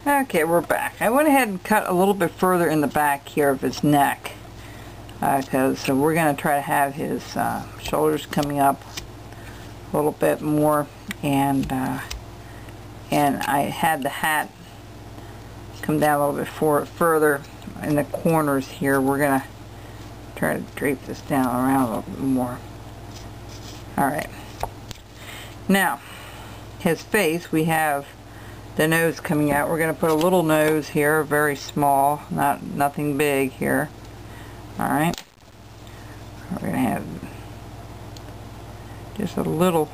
Okay, we're back. I went ahead and cut a little bit further in the back here of his neck because we're going to try to have his shoulders coming up a little bit more, and I had the hat come down a little bit further in the corners here. We're going to try to drape this down around a little bit more. Alright, now his face, we have the nose coming out. We're going to put a little nose here, very small, nothing big here. Alright, we're going to have just a little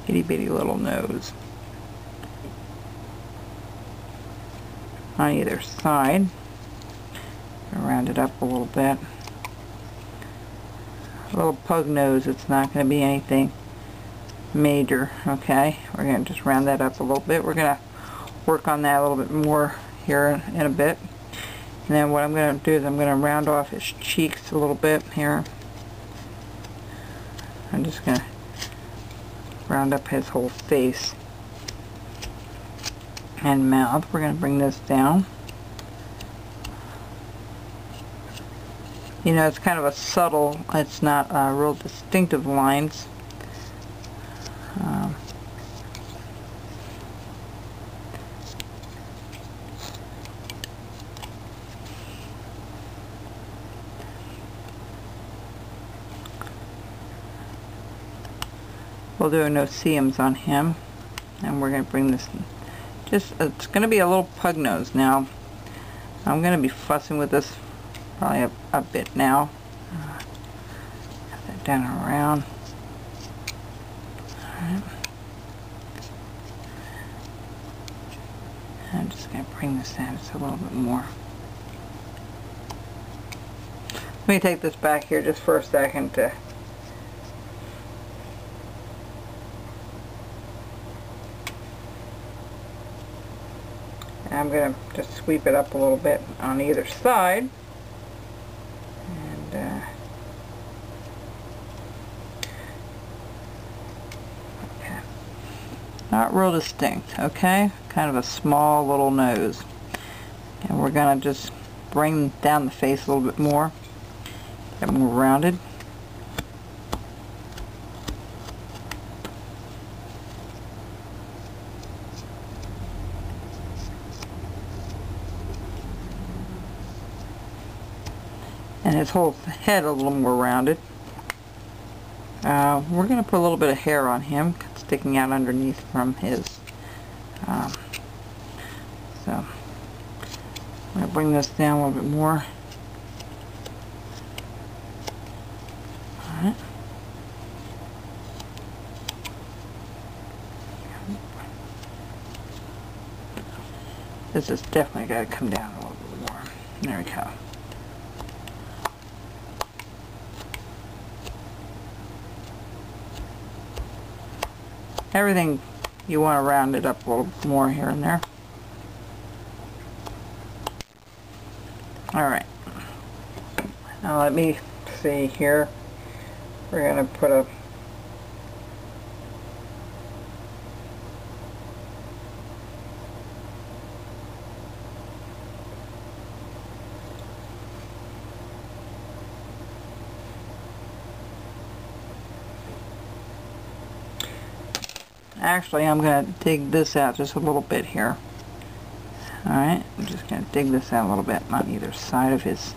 itty bitty little nose on either side. Round it up a little bit. A little pug nose. It's not going to be anything major. Okay, we're going to just round that up a little bit. We're going to work on that a little bit more here in a bit. And then what I'm going to do is I'm going to round off his cheeks a little bit here. I'm just going to round up his whole face and mouth. We're going to bring this down. You know, it's kind of a subtle, it's not real distinctive lines. We'll do no seams on him, and we're going to bring this, it's going to be a little pug nose now. I'm going to be fussing with this probably a bit now. Got that down and around. Alright. I'm just going to bring this down just a little bit more. Let me take this back here just for a second to I'm going to just sweep it up a little bit on either side. And okay. Not real distinct, okay? Kind of a small little nose. And we're going to just bring down the face a little bit more. Get more rounded. And his whole head a little more rounded. We're going to put a little bit of hair on him sticking out underneath from his so I'm going to bring this down a little bit more. Alright. This has definitely got to come down a little bit more. There we go. Everything you want to round it up a little more here and there. Alright. Now let me see here. We're going to put a Actually, I'm going to dig this out just a little bit here. Alright, I'm just going to dig this out a little bit on either side of his.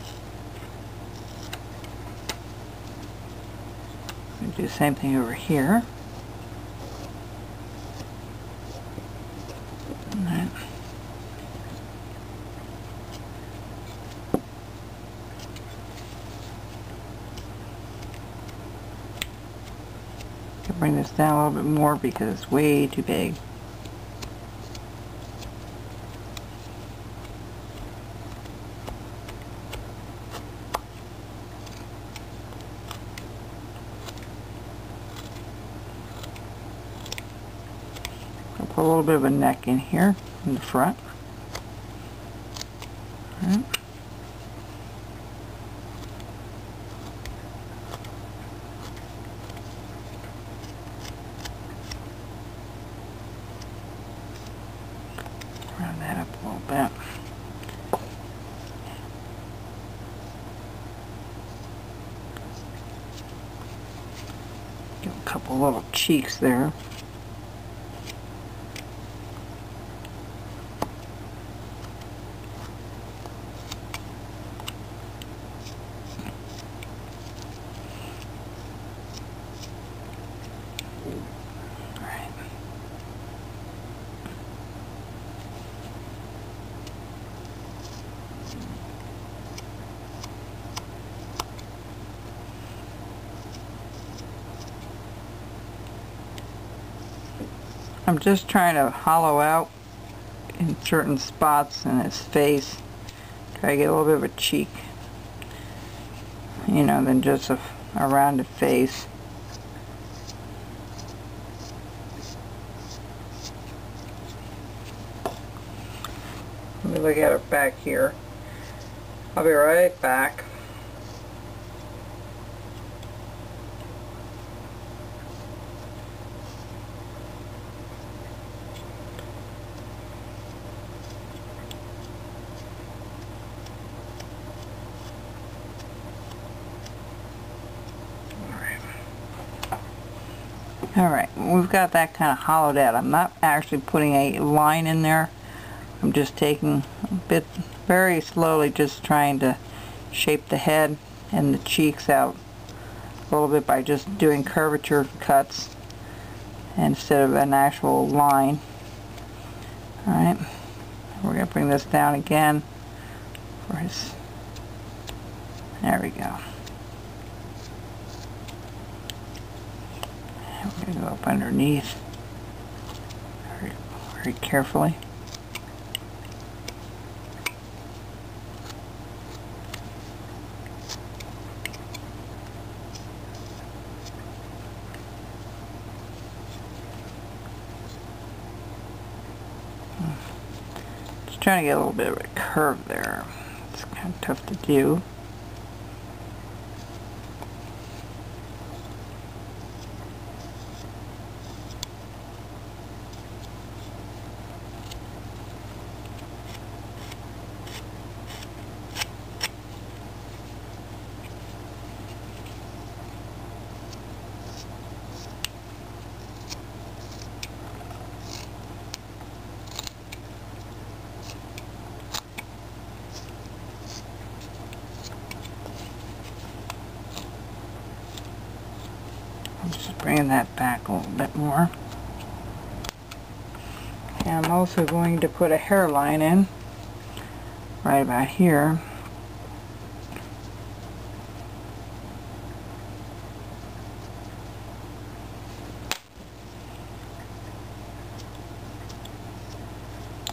I'm going to do the same thing over here. Alright. Bring this down a little bit more because it's way too big. I'll put a little bit of a neck in here in the front. All right. Round that up a little bit. Give a couple little cheeks there. I'm just trying to hollow out in certain spots in his face. Try to get a little bit of a cheek, you know, than just a rounded face. Let me look at it back here. I'll be right back. Alright, we've got that kind of hollowed out. I'm not actually putting a line in there. I'm just taking a bit, very slowly, just trying to shape the head and the cheeks out a little bit by just doing curvature cuts instead of an actual line. Alright, we're going to bring this down again for his, there we go. I'm going to go up underneath very carefully. Just trying to get a little bit of a curve there. It's kind of tough to do. I'm just bringing that back a little bit more. And I'm also going to put a hairline in right about here.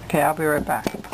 Okay, I'll be right back.